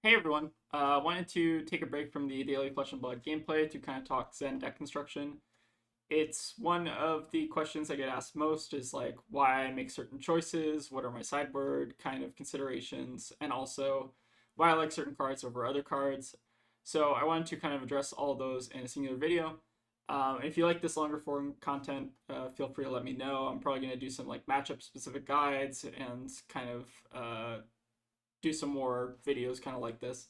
Hey everyone, wanted to take a break from the daily Flesh and Blood gameplay to kind of talk Zen deck construction. It's one of the questions I get asked most is like why I make certain choices, what are my sideboard kind of considerations, and also why I like certain cards over other cards. So I wanted to kind of address all of those in a singular video. If you like this longer form content, feel free to let me know. I'm probably going to do some like matchup specific guides and kind of do some more videos kind of like this.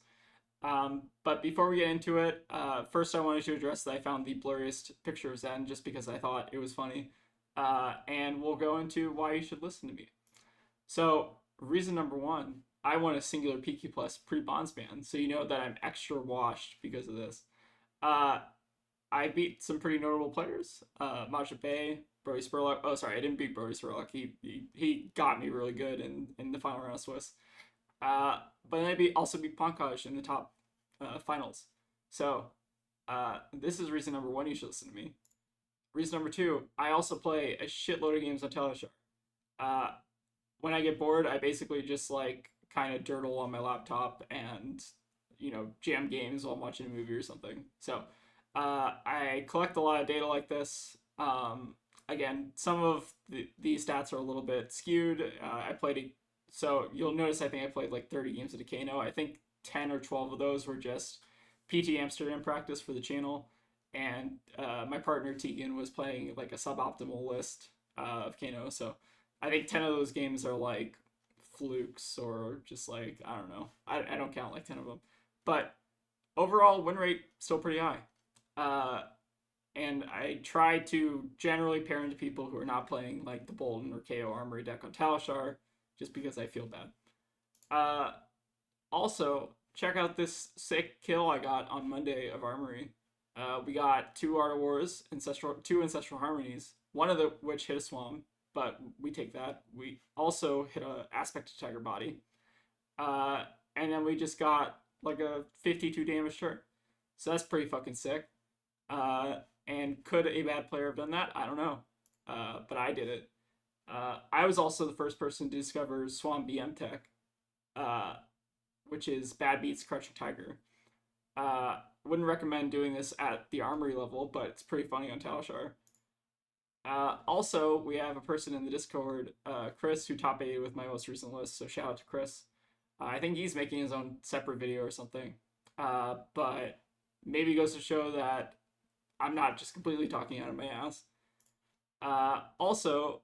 But before we get into it, first I wanted to address that I found the blurriest picture of Zen just because I thought it was funny. And we'll go into why you should listen to me. So, reason number one, I want a singular PQ plus pre bonds ban, so you know that I'm extra washed because of this. Uh, I beat some pretty notable players. Maja Bay, Brody Spurlock. Oh, sorry, I didn't beat Brody Spurlock. He got me really good in the final round of Swiss. But then I also beat Pankaj in the top finals. So this is reason number one you should listen to me. Reason number two, I also play a shitload of games on Teleshare. Uh, when I get bored, I basically just like kind of dirtle on my laptop and jam games while I'm watching a movie or something. So I collect a lot of data like this. Again, some of these stats are a little bit skewed. I played so you'll notice I think I played like 30 games of Decano. I think 10 or 12 of those were just PT Amsterdam practice for the channel, and my partner Tegan was playing like a suboptimal list of Kano. So I think 10 of those games are like flukes or just like I don't know. I don't count like 10 of them, but overall win rate still pretty high. Uh, and I try to generally pair into people who are not playing like the Bolton or KO Armory deck on Talishar, just because I feel bad. Uh, Also, check out this sick kill I got on Monday of Armory. We got two Art of Wars, two Ancestral Harmonies, one of the which hit a Swamp, but we take that. We also hit a Aspect to Tiger Body. Uh, and then we just got like a 52 damage turn. So that's pretty fucking sick. Uh, and could a bad player have done that? I don't know. But I did it. I was also the first person to discover Swan BM Tech, uh, which is Bad Beats Crouching Tiger. Wouldn't recommend doing this at the Armory level, but it's pretty funny on Talishar. Also, we have a person in the Discord, Chris, who top 8 with my most recent list, so shout out to Chris. I think he's making his own separate video or something. But maybe goes to show that I'm not just completely talking out of my ass. Also,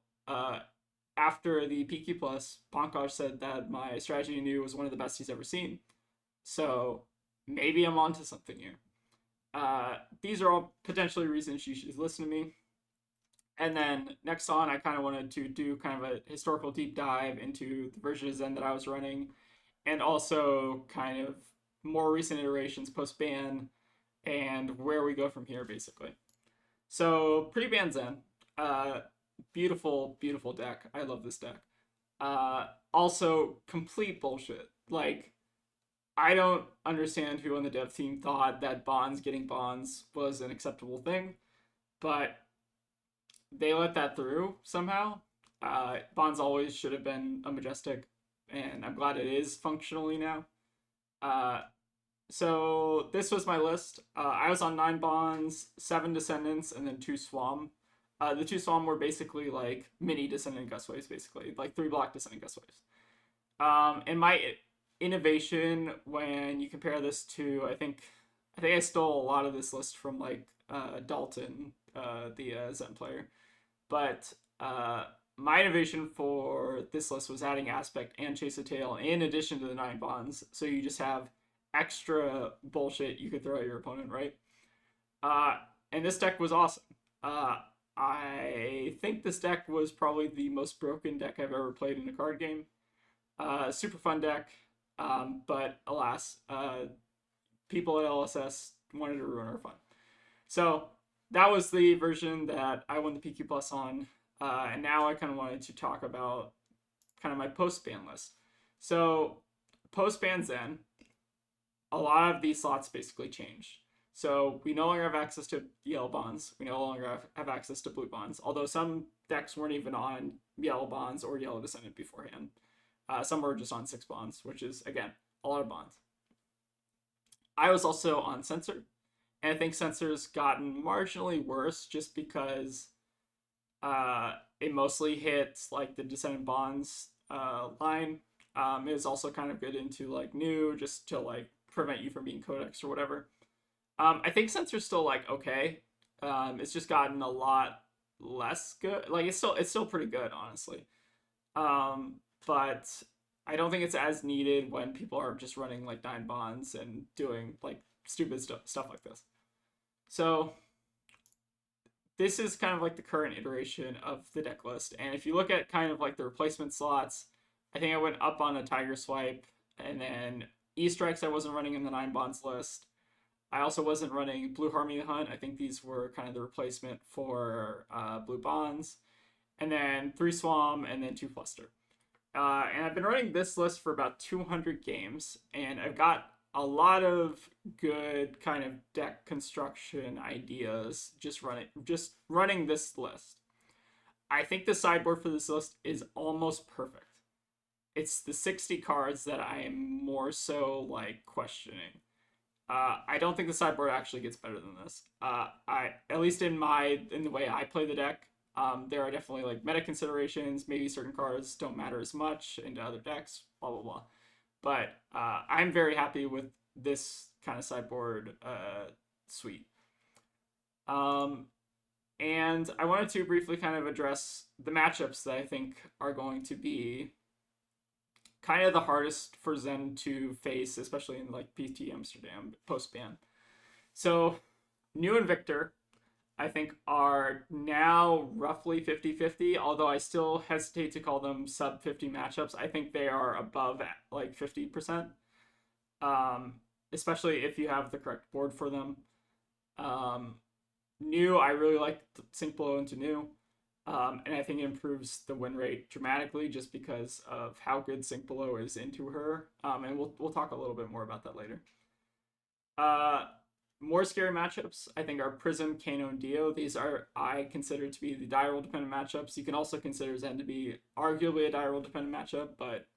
after the PQ Plus, Pankaj said that my strategy new was one of the best he's ever seen. So maybe I'm onto something here. These are all potentially reasons you should listen to me. And then next on, I kind of wanted to do kind of a historical deep dive into the version of Zen that I was running, and also kind of more recent iterations post ban and where we go from here, basically. So pre-ban Zen, uh, beautiful, beautiful deck. I love this deck. Also, complete bullshit. Like, I don't understand who on the dev team thought that bonds getting bonds was an acceptable thing, but they let that through somehow. Bonds always should have been a majestic, and I'm glad it is functionally now. Uh, so this was my list. I was on 9 bonds, 7 descendants, and then 2 swam. The 2 swam were basically like mini descendant gustwaves, basically like 3 block descendant gustwaves. And my innovation when you compare this to, I think I stole a lot of this list from like Dalton, the Zen player, but my innovation for this list was adding aspect and chase a tail in addition to the 9 bonds, so you just have extra bullshit you could throw at your opponent, right? Uh, and this deck was awesome. Uh, I think this deck was probably the most broken deck I've ever played in a card game. Super fun deck, but alas, people at LSS wanted to ruin our fun. So that was the version that I won the PQ Plus on, and now I kind of wanted to talk about kind of my post ban list. So post ban Zen, a lot of these slots basically changed. So we no longer have access to yellow bonds. We no longer have access to blue bonds. Although some decks weren't even on yellow bonds or yellow descendant beforehand. Some were just on 6 bonds, which is again a lot of bonds. I was also on Censor, and I think Censor's gotten marginally worse just because it mostly hits like the Descendant Bonds line. It was also kind of good into like new just to like prevent you from being codex or whatever. I think Censor's still like okay. It's just gotten a lot less good. Like it's still pretty good, honestly. But I don't think it's as needed when people are just running like 9 bonds and doing like stupid stuff like this. So this is kind of like the current iteration of the deck list. And if you look at kind of like the replacement slots, I think I went up on a Tiger Swipe, and then E-Strikes I wasn't running in the 9 bonds list. I also wasn't running Blue Harmony Hunt. I think these were kind of the replacement for Blue Bonds. And then 3 Swam, and then 2 Fluster. And I've been running this list for about 200 games, and I've got a lot of good kind of deck construction ideas just running this list. I think the sideboard for this list is almost perfect. It's the 60 cards that I am more so like questioning. I don't think the sideboard actually gets better than this. I at least in the way I play the deck, there are definitely like meta considerations. Maybe certain cards don't matter as much into other decks. Blah blah blah. But I'm very happy with this kind of sideboard suite. And I wanted to briefly kind of address the matchups that I think are going to be kind of the hardest for Zen to face, especially in like PT Amsterdam post ban. So, New and Victor, I think, are now roughly 50-50, although I still hesitate to call them sub 50 matchups. I think they are above like 50%, especially if you have the correct board for them. New, I really like Sync Blow into New. And I think it improves the win rate dramatically just because of how good Sync Below is into her. And we'll talk a little bit more about that later. More scary matchups, I think, are Prism, Kano, and Dio. These are, I consider to be the die roll dependent matchups. You can also consider Zen to be arguably a die roll dependent matchup, but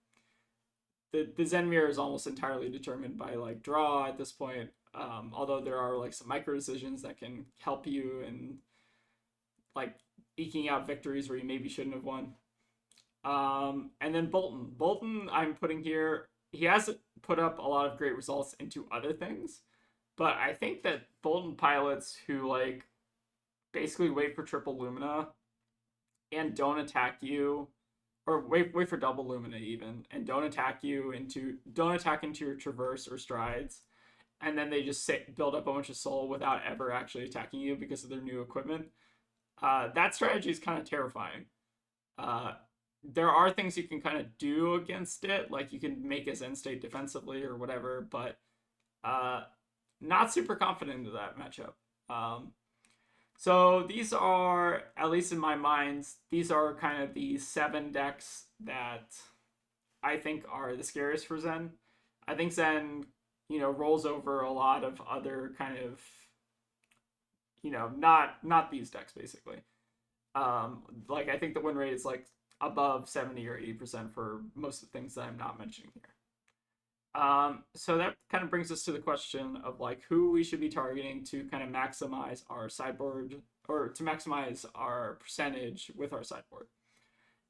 the Zen mirror is almost entirely determined by like draw at this point. Although there are like some micro decisions that can help you in like eking out victories where you maybe shouldn't have won. And then Bolton. Bolton, I'm putting here, he hasn't put up a lot of great results into other things, but I think that Bolton pilots who like basically wait for triple Lumina and don't attack you, or wait for double Lumina even, and don't attack into your traverse or strides, and then they just build up a bunch of soul without ever actually attacking you because of their new equipment. That strategy is kind of terrifying. There are things you can kind of do against it, like you can make his end state defensively or whatever, but not super confident into that matchup. So these are, at least in my mind, these are kind of the 7 decks that I think are the scariest for Zen. I think Zen, rolls over a lot of other kind of, not these decks basically. Like I think the win rate is like above 70 or 80% for most of the things that I'm not mentioning here. So that kind of brings us to the question of like who we should be targeting to kind of maximize our sideboard, or to maximize our percentage with our sideboard.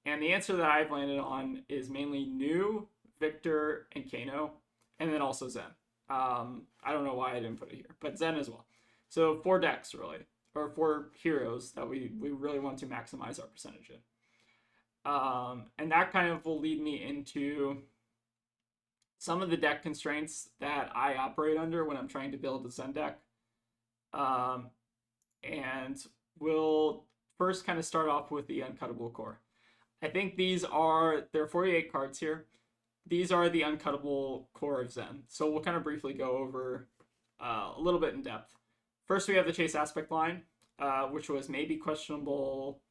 And the answer that I've landed on is mainly New, Victor, and Kano, and then also Zen. I don't know why I didn't put it here, but Zen as well. So 4 decks really, or 4 heroes that we really want to maximize our percentage in. And that kind of will lead me into some of the deck constraints that I operate under when I'm trying to build a Zen deck. And we'll first kind of start off with the uncuttable core. I think there are 48 cards here. These are the uncuttable core of Zen. So we'll kind of briefly go over a little bit in depth. First, we have the Chase Aspect line, which was maybe questionable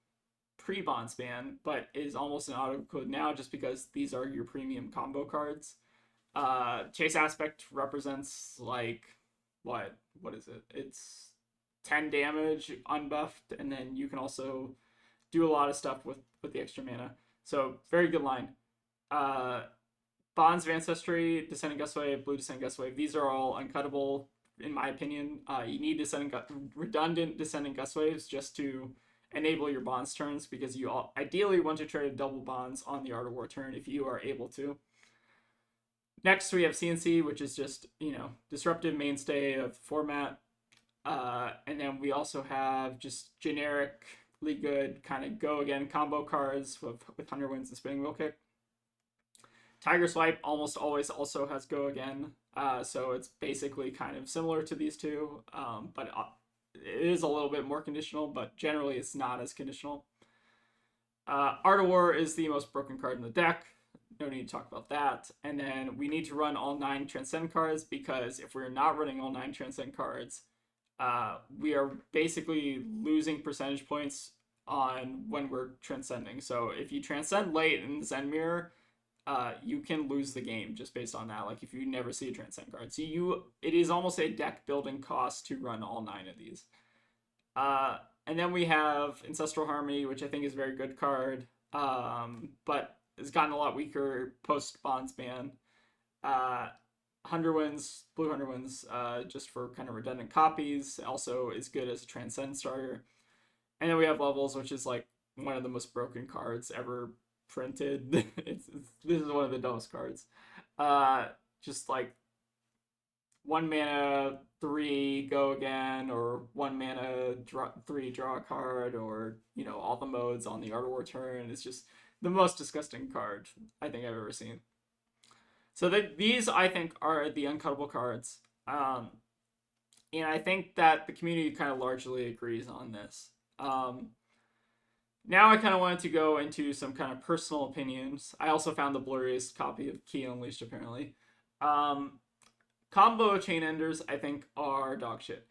pre-Bond span, but is almost an auto-include now just because these are your premium combo cards. Chase Aspect represents like, what is it? It's 10 damage unbuffed, and then you can also do a lot of stuff with the extra mana. So very good line. Bonds of Ancestry, Descending Gust Wave, Blue Descending Gust Wave, these are all uncuttable, in my opinion. You need redundant Descending Gust Waves just to enable your bonds turns, because you ideally want to try to double bonds on the Art of War turn if you are able to. Next, we have CNC, which is just, disruptive mainstay of the format. And then we also have just generically good kind of go again combo cards with 100 Winds and Spinning Wheel Kick. Tiger Swipe almost always also has go again, so it's basically kind of similar to these two, but it is a little bit more conditional, but generally it's not as conditional. Art of War is the most broken card in the deck. No need to talk about that. And then we need to run all 9 Transcend cards, because if we're not running all 9 Transcend cards, we are basically losing percentage points on when we're transcending. So if you transcend late in Zen Mirror, you can lose the game just based on that. Like if you never see a transcend card, so it is almost a deck building cost to run all 9 of these. And then we have Ancestral Harmony, which I think is a very good card, but has gotten a lot weaker post Bonds ban. 100 Winds, Blue 100 Winds, just for kind of redundant copies, also is good as a transcend starter. And then we have Levels, which is like one of the most broken cards ever printed. This is one of the dumbest cards. Just like 1 mana 3 go again, or 1 mana 3 draw a card, or all the modes on the Art of War turn. It's just the most disgusting card I think I've ever seen. So these I think are the uncuttable cards, and I think that the community kind of largely agrees on this. Now I kind of wanted to go into some kind of personal opinions. I also found the blurriest copy of Key Unleashed, apparently. Combo Chain Enders, I think, are dog shit.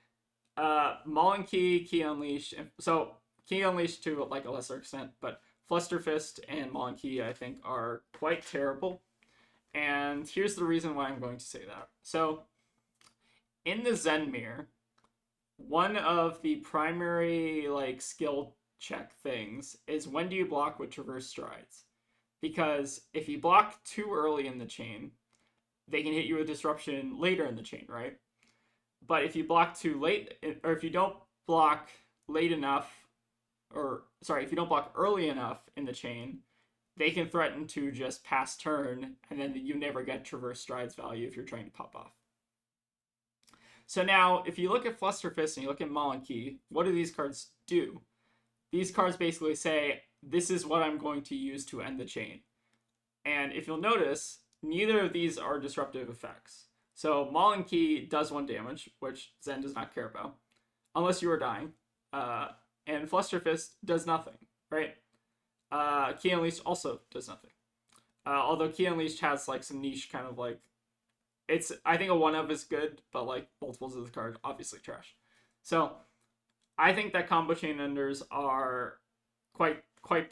Maul and Key Unleashed. So Key Unleashed to like a lesser extent, but Flusterfist and Maul and Key, I think, are quite terrible. And here's the reason why I'm going to say that. So in the Zen Mirror, one of the primary skill check things is, when do you block with Traverse Strides? Because if you block too early in the chain, they can hit you with Disruption later in the chain, right? But if you block too late, or if you don't block late enough, if you don't block early enough in the chain, they can threaten to just pass turn, and then you never get Traverse Strides value if you're trying to pop off. So now, if you look at Flusterfist and you look at Maul and Key, what do these cards do? These cards basically say, this is what I'm going to use to end the chain. And if you'll notice, neither of these are disruptive effects. So Maul and Key does 1 damage, which Zen does not care about, unless you are dying. And Flusterfist does nothing, right? Key Unleashed also does nothing. Although Key Unleashed has some niche kind of I think a 1-of is good, but multiples of the card, obviously trash. So I think that Combo Chain Enders are quite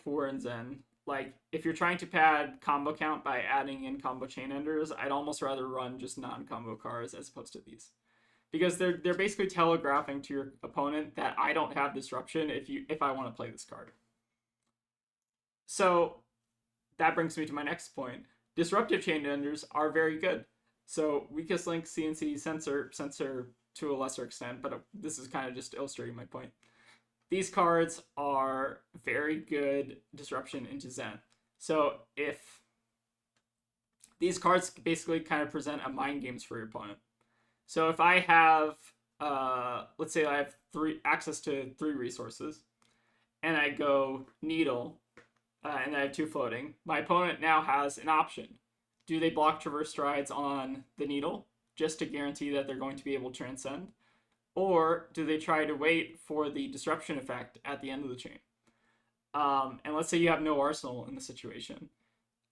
poor in Zen. If you're trying to pad combo count by adding in Combo Chain Enders, I'd almost rather run just non-combo cards as opposed to these. Because they're basically telegraphing to your opponent that I don't have Disruption if I want to play this card. So that brings me to my next point. Disruptive Chain Enders are very good. So Weakest Link, CNC, Censor to a lesser extent, but this is kind of just illustrating my point. These cards are very good disruption into Zen. So if these cards basically kind of present a mind games for your opponent. So if I have, let's say I have access to 3 resources, and I go Needle, and I have 2 floating, my opponent now has an option. Do they block Traverse Strides on the Needle, just to guarantee that they're going to be able to transcend? Or do they try to wait for the disruption effect at the end of the chain? And let's say you have no arsenal in the situation.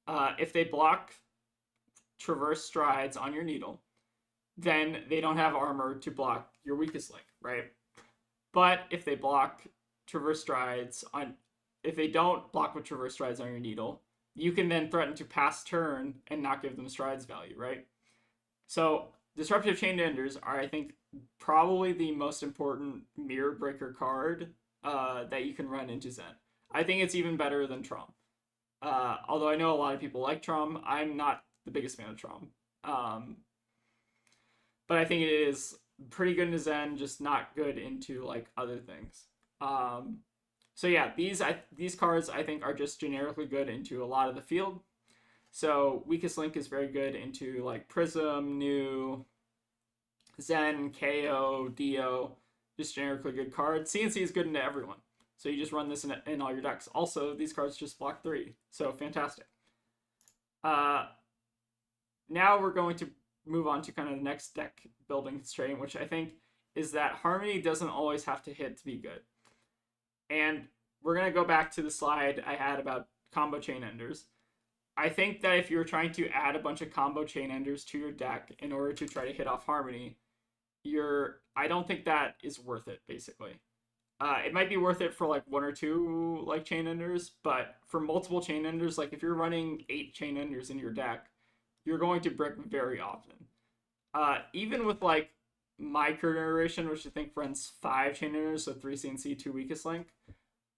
If they block Traverse Strides on your Needle, then they don't have armor to block your Weakest Link, right? But if they block Traverse Strides if they don't block with Traverse Strides on your Needle, you can then threaten to pass turn and not give them Strides value, right? So Disruptive Chain Enders are, I think, probably the most important mirror breaker card that you can run into Zen. I think it's even better than Trom. Although I know a lot of people like Trom, I'm not the biggest fan of Trom. But I think it is pretty good into Zen, just not good into like other things. So yeah, these cards I think are just generically good into a lot of the field. So Weakest Link is very good into like Prism, New, Zen, KO, Dio, just generically good cards. CNC is good into everyone. So you just run this in all your decks. Also, these cards just block 3. So fantastic. Now we're going to move on to kind of the next deck building constraint, which I think is that Harmony doesn't always have to hit to be good. And we're going to go back to the slide I had about combo chain enders. I think that if you're trying to add a bunch of combo chain enders to your deck in order to try to hit off Harmony, I don't think that is worth it, basically. It might be worth it for like 1 or 2 like chain enders, but for multiple chain enders, like if you're running 8 chain enders in your deck, you're going to brick very often. Even with like micro narration, which I think runs 5 chain enders, so 3 CNC, 2 Weakest Link,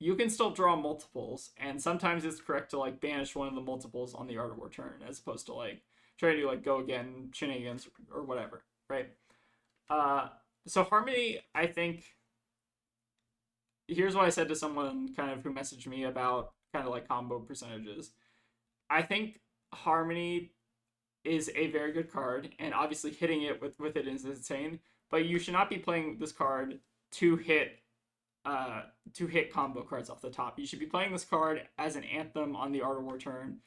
you can still draw multiples, and sometimes it's correct to like banish one of the multiples on the Art of War turn, as opposed to like trying to like go again shenanigans or whatever, right? So Harmony, I think, here's what I said to someone kind of who messaged me about kind of like combo percentages. I think Harmony is a very good card, and obviously hitting it with it is insane, but you should not be playing this card to hit combo cards off the top. You should be playing this card as an anthem on the Art of War turn,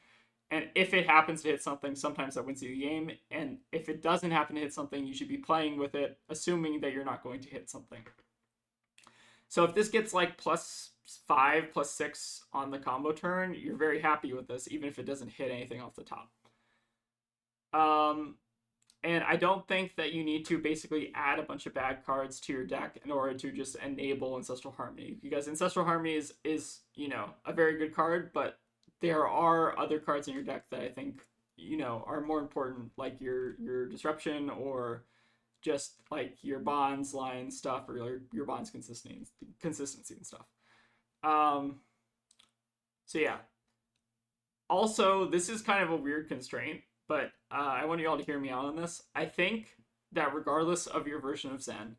and if it happens to hit something, sometimes that wins you the game, and if it doesn't happen to hit something, you should be playing with it, assuming that you're not going to hit something. So if this gets like +5, +6 on the combo turn, you're very happy with this, even if it doesn't hit anything off the top. And I don't think that you need to basically add a bunch of bad cards to your deck in order to just enable Ancestral Harmony, because Ancestral Harmony is you know, a very good card, but there are other cards in your deck that I think, you know, are more important, like your Disruption, or just like your bonds line stuff, or your bonds consistency and stuff. So yeah. Also, this is kind of a weird constraint, but I want you all to hear me out on this. I think that regardless of your version of Zen,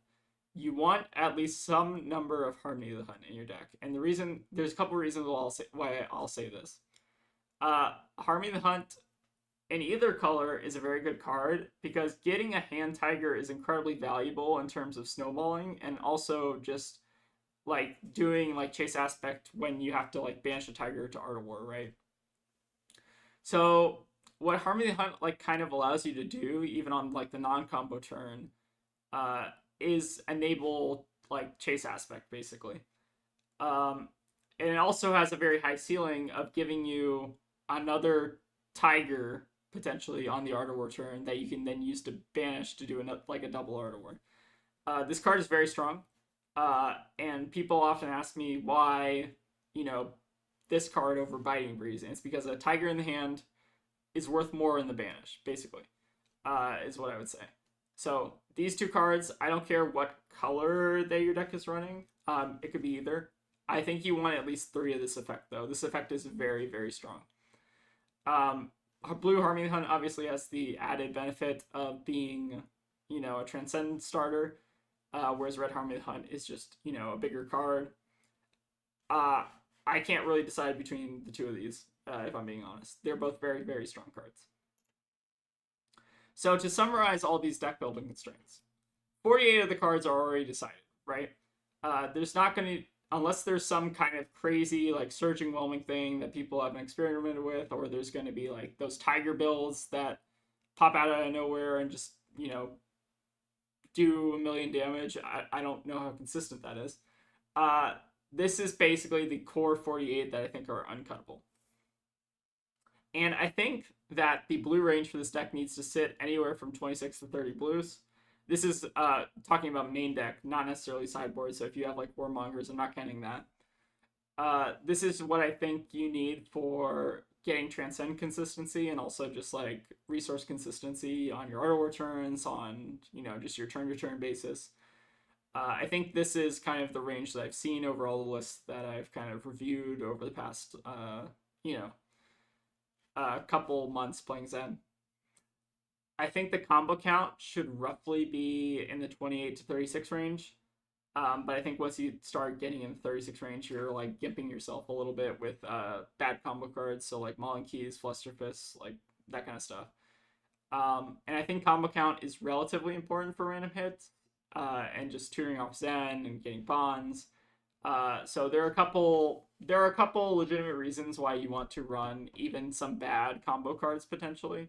you want at least some number of Harmony of the Hunt in your deck. And there's a couple reasons why I'll say this. Harmony of the Hunt in either color is a very good card, because getting a hand tiger is incredibly valuable in terms of snowballing, and also just like doing like chase aspect when you have to like banish a tiger to Art of War, right? So what Harmony of the Hunt like kind of allows you to do, even on like the non-combo turn, is enable like chase aspect, basically. And it also has a very high ceiling of giving you another tiger potentially on the Art of War turn that you can then use to banish to do like a double Art of War. This card is very strong, and people often ask me why, you know, this card over Biting Breeze, and it's because a tiger in the hand is worth more in the banish, basically, is what I would say. So these 2 cards, I don't care what color that your deck is running. It could be either. I think you want at least 3 of this effect, though. This effect is very, very strong. Blue Harmony of the Hunt obviously has the added benefit of being, you know, a Transcend starter, whereas Red Harmony of the Hunt is just, you know, a bigger card. I can't really decide between the 2 of these, if I'm being honest. They're both very, very strong cards. So to summarize all these deck building constraints, 48 of the cards are already decided, right? There's not going to, unless there's some kind of crazy like surging whelming thing that people haven't experimented with, or there's going to be like those tiger builds that pop out of nowhere and just, you know, do 1 million damage. I don't know how consistent that is. This is basically the core 48 that I think are uncuttable. And I think that the blue range for this deck needs to sit anywhere from 26 to 30 blues. This is talking about main deck, not necessarily sideboard. So if you have like Warmongers, I'm not counting that. This is what I think you need for getting Transcend consistency, and also just like resource consistency on your Art of War turns, on, you know, just your turn-to-turn basis. I think this is kind of the range that I've seen over all the lists that I've kind of reviewed over the past, you know, couple months playing Zen. I think the combo count should roughly be in the 28 to 36 range. But I think once you start getting in the 36 range, you're like gimping yourself a little bit with bad combo cards. So like Mauling Keys, Fluster Fists, like that kind of stuff. And I think combo count is relatively important for random hits and just tutoring off Zen and getting bonds. So there are a couple legitimate reasons why you want to run even some bad combo cards potentially,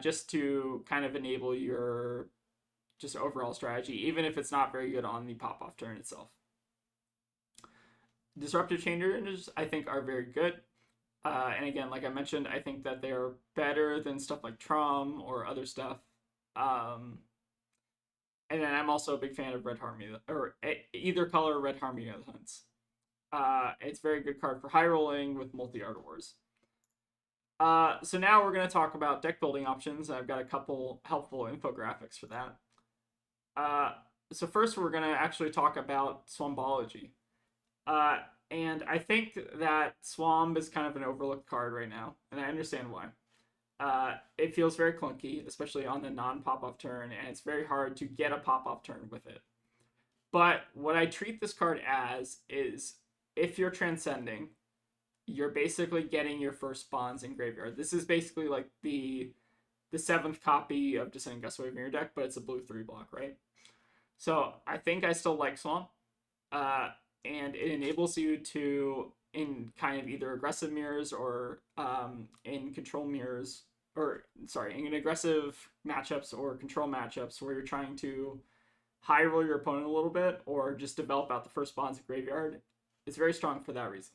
just to kind of enable your just overall strategy, even if it's not very good on the pop off turn itself. Disruptive changes, I think, are very good. And again, like I mentioned, I think that they're better than stuff like Trom or other stuff. And then I'm also a big fan of Red Harmony, or either color Red Harmony of the Hunts. It's a very good card for high rolling with multi Art Wars. So now we're going to talk about deck building options. I've got a couple helpful infographics for that. So first we're going to actually talk about Swombology. And I think that Swamp is kind of an overlooked card right now, and I understand why. It feels very clunky, especially on the non-pop-off turn, and it's very hard to get a pop-off turn with it. But what I treat this card as is, if you're transcending, you're basically getting your first bonds in graveyard. This is basically like the 7th copy of Descending Gustwave in your deck, but it's a blue 3-block, right? So I think I still like Swamp. And it enables you to, in kind of either aggressive mirrors or in control mirrors, or sorry, in aggressive matchups or control matchups where you're trying to high roll your opponent a little bit or just develop out the first bonds in graveyard. It's very strong for that reason.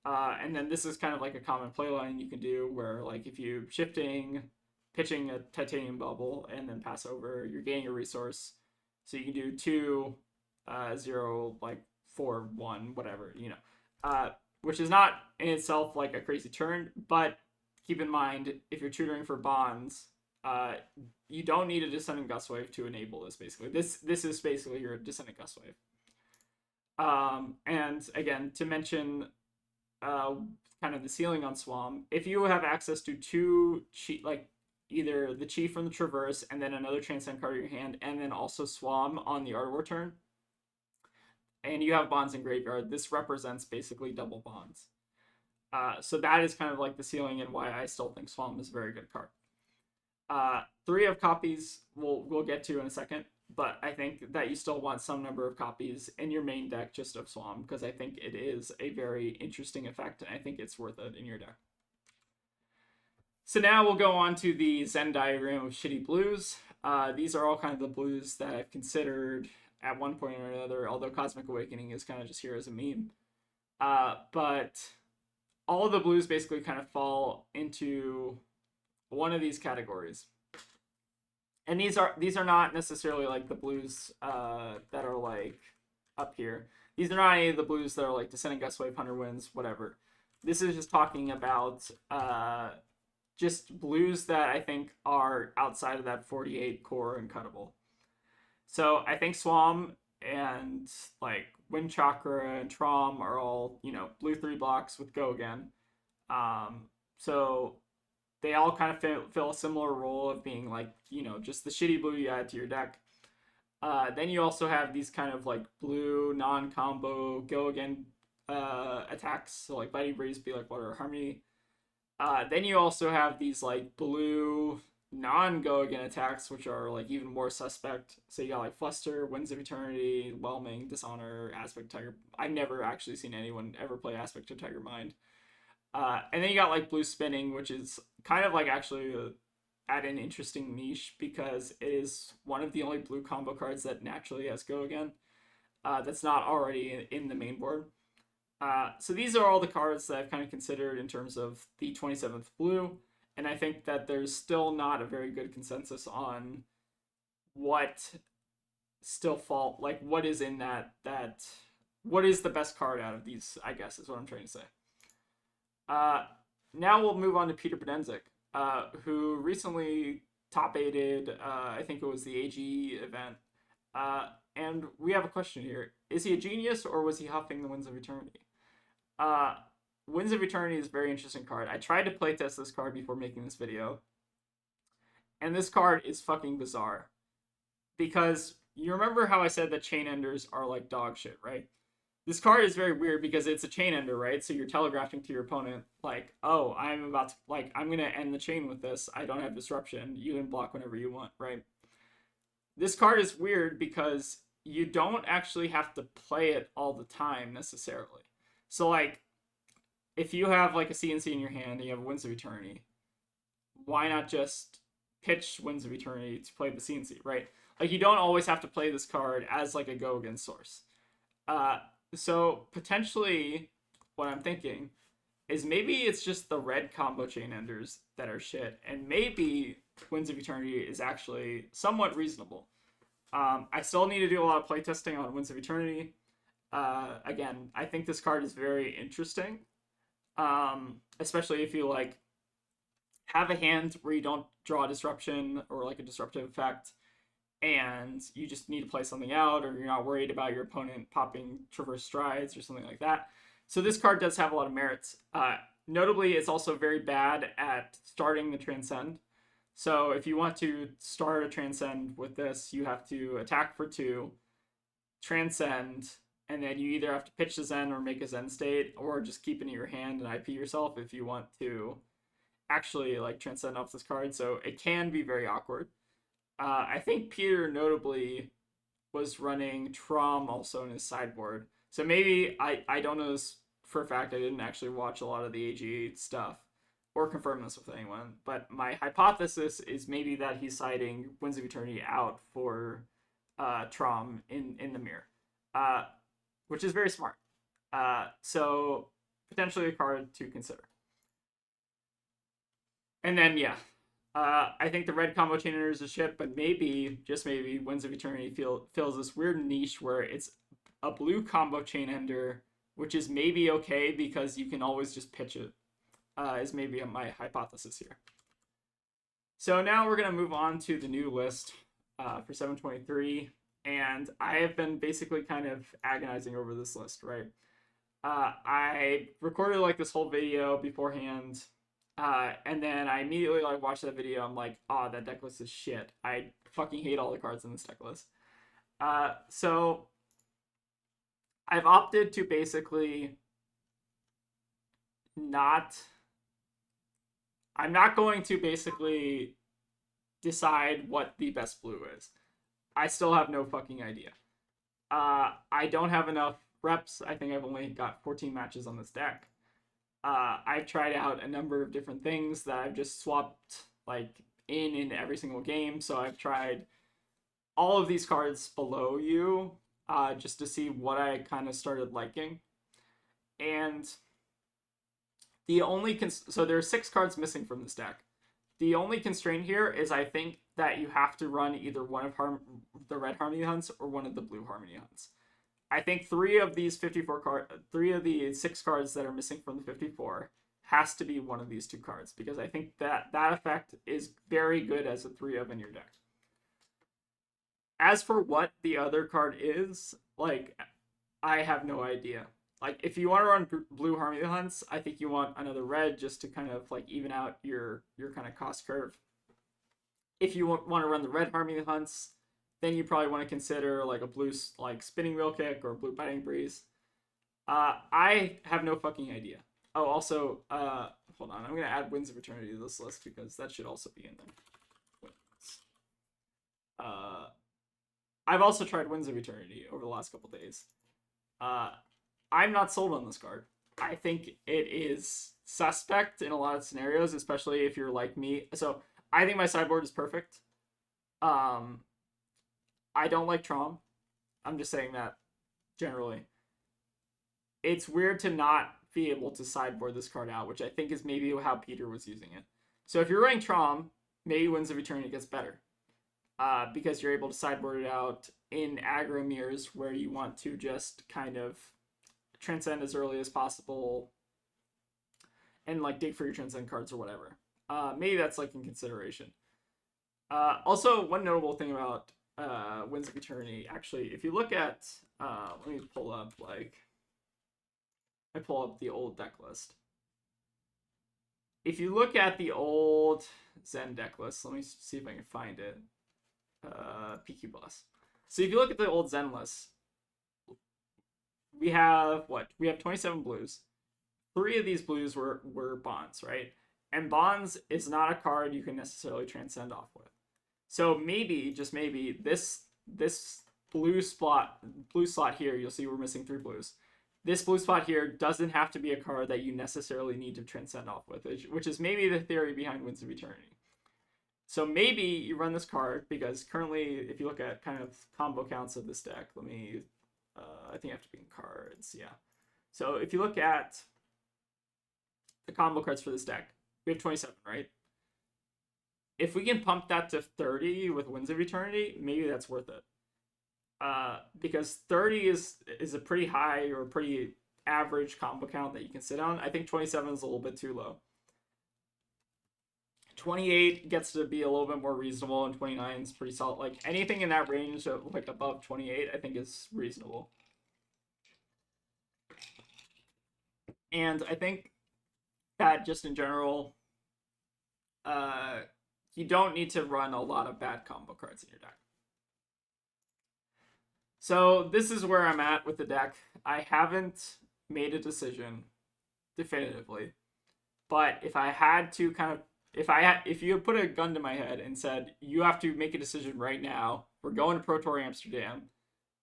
And then this is kind of like a common play line you can do where, like, if you shifting, pitching a Titanium Bubble, and then pass over, you're gaining a resource. So you can do 2, 0, like 4, 1, whatever, which is not in itself like a crazy turn, but keep in mind, if you're tutoring for bonds, you don't need a Descending Gustwave to enable this, basically. This is basically your Descending Gustwave. And again, to mention kind of the ceiling on Swamp, if you have access to 2 like either the Chief from the Traverse and then another Transcend card in your hand, and then also Swamp on the Art War turn, and you have bonds in graveyard, this represents basically double bonds. So that is kind of like the ceiling and why I still think Swamp is a very good card. 3 of copies we'll get to in a second, but I think that you still want some number of copies in your main deck just of Swamp, because I think it is a very interesting effect, and I think it's worth it in your deck. So now we'll go on to the Zen diagram of shitty blues. These are all kind of the blues that I've considered at one point or another, although Cosmic Awakening is kind of just here as a meme. But all of the blues basically kind of fall into one of these categories. And these are not necessarily like the blues that are like up here. These are not any of the blues that are like Descending Gustwave, 100 Winds, whatever. This is just talking about just blues that I think are outside of that 48 core uncuttable. So I think Swamp and like Wind Chakra and Trom are all, blue 3-blocks with Go Again. So they all kind of fill a similar role of being like, just the shitty blue you add to your deck. Then you also have these kind of like blue non-combo Go Again attacks. So like Mighty Breeze, Be Like Water, Harmony. Then you also have these like blue non-Go Again attacks, which are like even more suspect. So you got like Fluster, Winds of Eternity, Whelming, Dishonor, Aspect Tiger. I've never actually seen anyone ever play Aspect of Tiger Mind. And then you got like Blue Spinning, which is kind of like actually at an interesting niche because it is one of the only blue combo cards that naturally has Go Again. That's not already in the main board. So these are all the cards that I've kind of considered in terms of the 27th blue. And I think that there's still not a very good consensus on what what is in what is the best card out of these, I guess, is what I'm trying to say. Now we'll move on to Peter Benenzik, who recently top-8'd, I think it was the AG event. And we have a question here. Is he a genius, or was he huffing the Winds of Eternity? Winds of Eternity is a very interesting card. I tried to playtest this card before making this video. And this card is fucking bizarre. Because you remember how I said that chain enders are like dog shit, right? This card is very weird because it's a chain ender, right? So you're telegraphing to your opponent, like, oh, I'm about to, like, I'm going to end the chain with this. I don't have disruption. You can block whenever you want, right? This card is weird because you don't actually have to play it all the time necessarily. So, like, if you have, like, a CNC in your hand and you have Winds of Eternity, why not just pitch Winds of Eternity to play the CNC, right? Like, you don't always have to play this card as, like, a go against source. So potentially, what I'm thinking is maybe it's just the red combo chain enders that are shit, and maybe Winds of Eternity is actually somewhat reasonable. I still need to do a lot of playtesting on Winds of Eternity. Again, I think this card is very interesting, especially if you like have a hand where you don't draw a disruption or like a disruptive effect, and you just need to play something out, or you're not worried about your opponent popping traverse strides or something like that. So this card does have a lot of merits. Notably, it's also very bad at starting the Transcend. So if you want to start a Transcend with this, you have to attack for 2, Transcend, and then you either have to pitch the Zen or make a Zen state, or just keep it in your hand and IP yourself if you want to actually like Transcend off this card. So it can be very awkward. I think Peter notably was running Trom also in his sideboard. So maybe I don't know this for a fact. I didn't actually watch a lot of the AG stuff or confirm this with anyone. But my hypothesis is maybe that he's siding Winds of Eternity out for Trom in the mirror, which is very smart. So potentially a card to consider. And then yeah, I think the red combo chain ender is a shit, but maybe, just maybe, Winds of Eternity fills this weird niche where it's a blue combo chain ender, which is maybe okay because you can always just pitch it, is maybe my hypothesis here. So now we're going to move on to the new list for 723, and I have been basically kind of agonizing over this list, right? I recorded like this whole video beforehand, and then I immediately like watched that video. I'm like, oh, that deck list is shit. I fucking hate all the cards in this deck list. So I've opted to basically not. I'm not going to basically decide what the best blue is. I still have no fucking idea. I don't have enough reps. I think I've only got 14 matches on this deck. I've tried out a number of different things that I've just swapped like in every single game. So I've tried all of these cards below you just to see what I kind of started liking. And the only so there are 6 cards missing from this deck. The only constraint here is I think that you have to run either one of the red Harmony Hunts or one of the blue Harmony Hunts. I think 3 of these 3 of the 6 cards that are missing from the 54 has to be one of these 2 cards, because I think that effect is very good as a 3 of in your deck. As for what the other card is, like, I have no idea. Like, if you want to run blue Harmony Hunts, I think you want another red just to kind of like even out your kind of cost curve. If you want to run the red Harmony Hunts, then you probably want to consider like a blue like Spinning Wheel Kick or blue Biting Breeze. I have no fucking idea. Oh, also, hold on. I'm going to add Winds of Eternity to this list because that should also be in there. I've also tried Winds of Eternity over the last couple days. I'm not sold on this card. I think it is suspect in a lot of scenarios, especially if you're like me. So I think my sideboard is perfect. I don't like Trom. I'm just saying that generally. It's weird to not be able to sideboard this card out, which I think is maybe how Peter was using it. So if you're running Trom, maybe Winds of Eternity gets better. Because you're able to sideboard it out in aggro mirrors where you want to just kind of transcend as early as possible and like dig for your transcend cards or whatever. Maybe that's like in consideration. Also, one notable thing about Winds of Eternity, actually, if you look at, let me pull up, like, I pull up the old deck list. if you look at the old Zen deck list, let me see if I can find it. PQ Plus. So if you look at the old Zen list, we have what? We have 27 blues. 3 of these blues were bonds, right? And bonds is not a card you can necessarily transcend off with. So maybe, just maybe, this blue slot here, you'll see we're missing 3 blues. This blue spot here doesn't have to be a card that you necessarily need to transcend off with, which is maybe the theory behind Winds of Eternity. So maybe you run this card, because currently, if you look at kind of combo counts of this deck, let me, I think I have to be in cards, yeah. So if you look at the combo cards for this deck, we have 27, right? If we can pump that to 30 with Winds of Eternity, maybe that's worth it. Because 30 is a pretty high or pretty average combo count that you can sit on. I think 27 is a little bit too low. 28 gets to be a little bit more reasonable, and 29 is pretty solid. Like anything in that range of like above 28, I think is reasonable. And I think that just in general, you don't need to run a lot of bad combo cards in your deck. So this is where I'm at with the deck. I haven't made a decision definitively, but if I had to kind of, if you put a gun to my head and said, you have to make a decision right now, we're going to Pro Tour Amsterdam,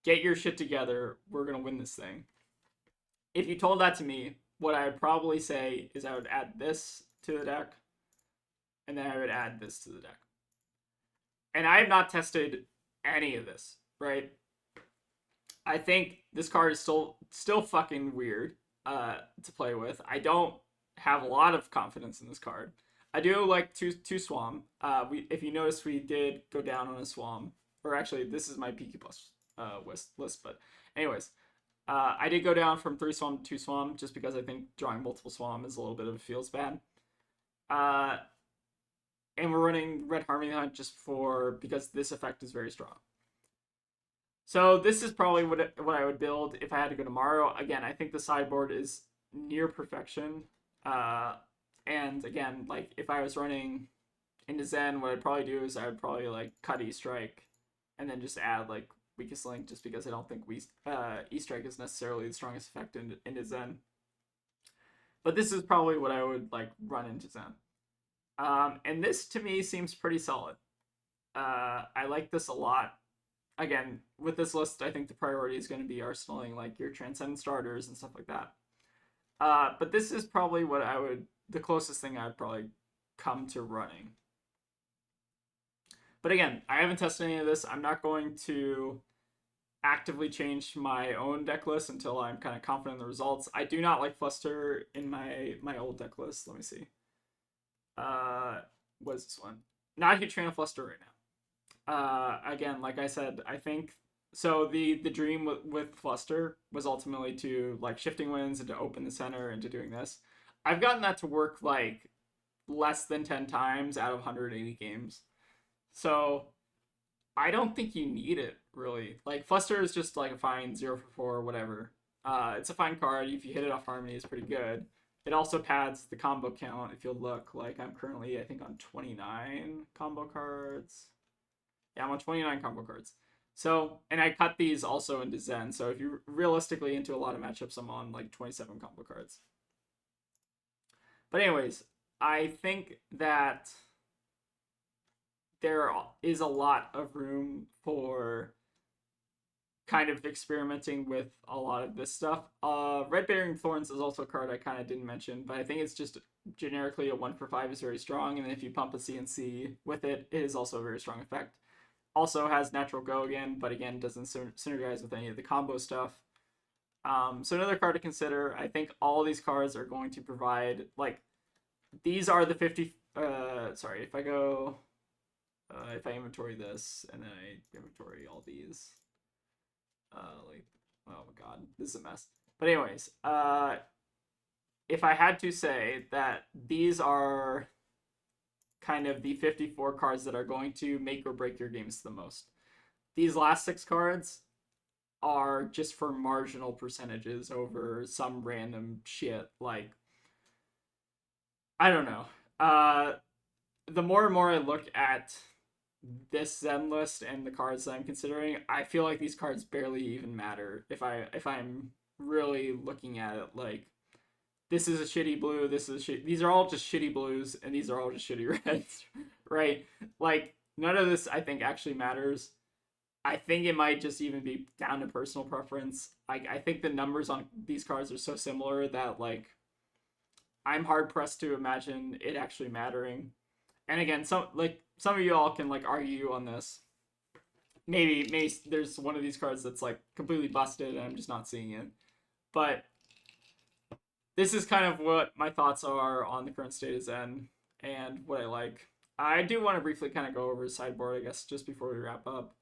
get your shit together, we're going to win this thing. If you told that to me, what I would probably say is I would add this to the deck, and then I would add this to the deck. And I have not tested any of this, right? I think this card is still fucking weird to play with. I don't have a lot of confidence in this card. I do like two Swam. If you notice, we did go down on a Swam. Or actually, this is my PQ Plus list. But anyways, I did go down from 3 Swam to 2 Swam just because I think drawing multiple Swam is a little bit of a feels bad. And we're running Red Harmony Hunt just because this effect is very strong. So this is probably what I would build if I had to go tomorrow. Again, I think the sideboard is near perfection. And again, like if I was running into Zen, what I'd probably do is I would probably like cut E-Strike and then just add like Weakest Link, just because I don't think E-Strike is necessarily the strongest effect into Zen. But this is probably what I would like run into Zen. And this to me seems pretty solid. I like this a lot. Again, with this list, I think the priority is going to be arsenaling like your Transcendent starters and stuff like that. But this is probably the closest thing I'd probably come to running. But again, I haven't tested any of this. I'm not going to actively change my own deck list until I'm kind of confident in the results. I do not like Fluster in my old deck list. Let me see. What is this one? Not a huge fan of Fluster right now. Again, like I said, I think so. The dream with Fluster was ultimately to like shifting winds and to open the center and to doing this. I've gotten that to work like less than 10 times out of 180 games. So I don't think you need it really. Like Fluster is just like a fine 0 for 4 whatever. It's a fine card. If you hit it off Harmony, it's pretty good. It also pads the combo count. If you look, like I'm currently I think on 29 combo cards. Yeah, I'm on 29 combo cards. So, and I cut these also into Zen. So if you're realistically into a lot of matchups, I'm on like 27 combo cards. But anyways, I think that there is a lot of room for kind of experimenting with a lot of this stuff. Red Bearing Thorns is also a card I kind of didn't mention, but I think it's just generically a 1 for 5 is very strong, and then if you pump a CNC with it, it is also a very strong effect. Also has Natural Go again, but again, doesn't synergize with any of the combo stuff. So another card to consider. I think all these cards are going to provide, like, these are the 50, sorry, if I go, if I inventory this, and then I inventory all these, like, oh my god, this is a mess. But anyways, if I had to say that these are kind of the 54 cards that are going to make or break your games the most. These last 6 cards are just for marginal percentages over some random shit, like, I don't know. Uh, the more and more I look at this Zen list and the cards that I'm considering, I feel like these cards barely even matter if I'm really looking at it like this is a shitty blue, this is these are all just shitty blues and these are all just shitty reds, right? Like none of this I think actually matters. I think it might just even be down to personal preference. I think the numbers on these cards are so similar that like I'm hard pressed to imagine it actually mattering. And again, some of you all can like argue on this. Maybe there's one of these cards that's like completely busted and I'm just not seeing it. But this is kind of what my thoughts are on the current state of Zen and what I like. I do want to briefly kind of go over Sideboard, I guess, just before we wrap up.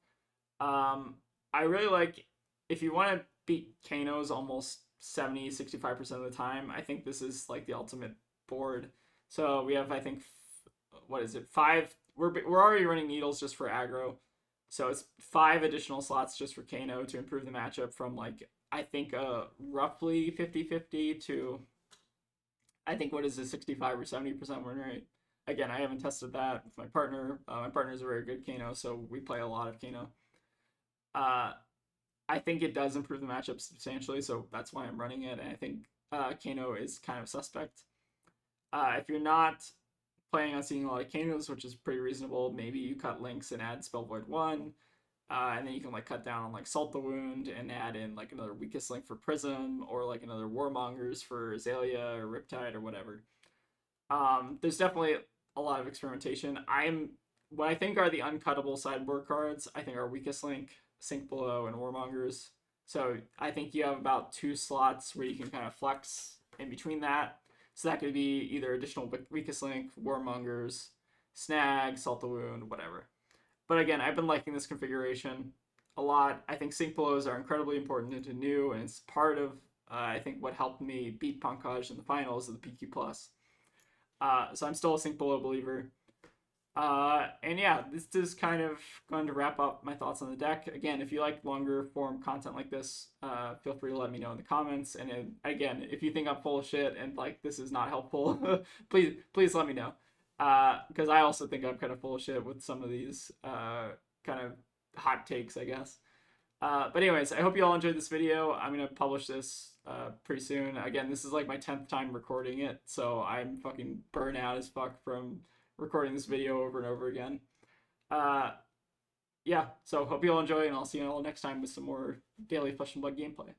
I really like, if you want to beat Kano's almost 65% of the time, I think this is like the ultimate board. So we have, I think, what is it, 5, we're already running needles just for aggro. So it's 5 additional slots just for Kano to improve the matchup from like, I think roughly 50-50 to, I think, what is it, 65 or 70% win rate. Again, I haven't tested that with my partner. My partner's a very good Kano, so we play a lot of Kano. I think it does improve the matchup substantially, so that's why I'm running it. And I think Kano is kind of suspect. If you're not planning on seeing a lot of Kanos, which is pretty reasonable, maybe you cut links and add Spell Void 1. And then you can like cut down on like Salt the Wound and add in like another weakest link for Prism or like another Warmongers for Azalea or Riptide or whatever. There's definitely a lot of experimentation. What I think are the uncuttable sideboard cards, I think are weakest link, Sink Below, and Warmongers. So I think you have about 2 slots where you can kind of flex in between that. So that could be either additional weakest link, Warmongers, Snag, Salt the Wound, whatever. But again, I've been liking this configuration a lot. I think Sink Belows are incredibly important into new, and it's part of, I think, what helped me beat Pankaj in the finals of the PQ+. So I'm still a Sink Below believer. And yeah, this is kind of going to wrap up my thoughts on the deck. Again, if you like longer form content like this, feel free to let me know in the comments. And again, if you think I'm full of shit and like this is not helpful, please let me know. Because I also think I'm kind of full of shit with some of these kind of hot takes, I guess. But anyways, I hope you all enjoyed this video. I'm going to publish this pretty soon. Again, this is like my 10th time recording it, so I'm fucking burnt out as fuck from recording this video over and over again. Yeah, so hope you all enjoy, and I'll see you all next time with some more daily Flesh and Blood gameplay.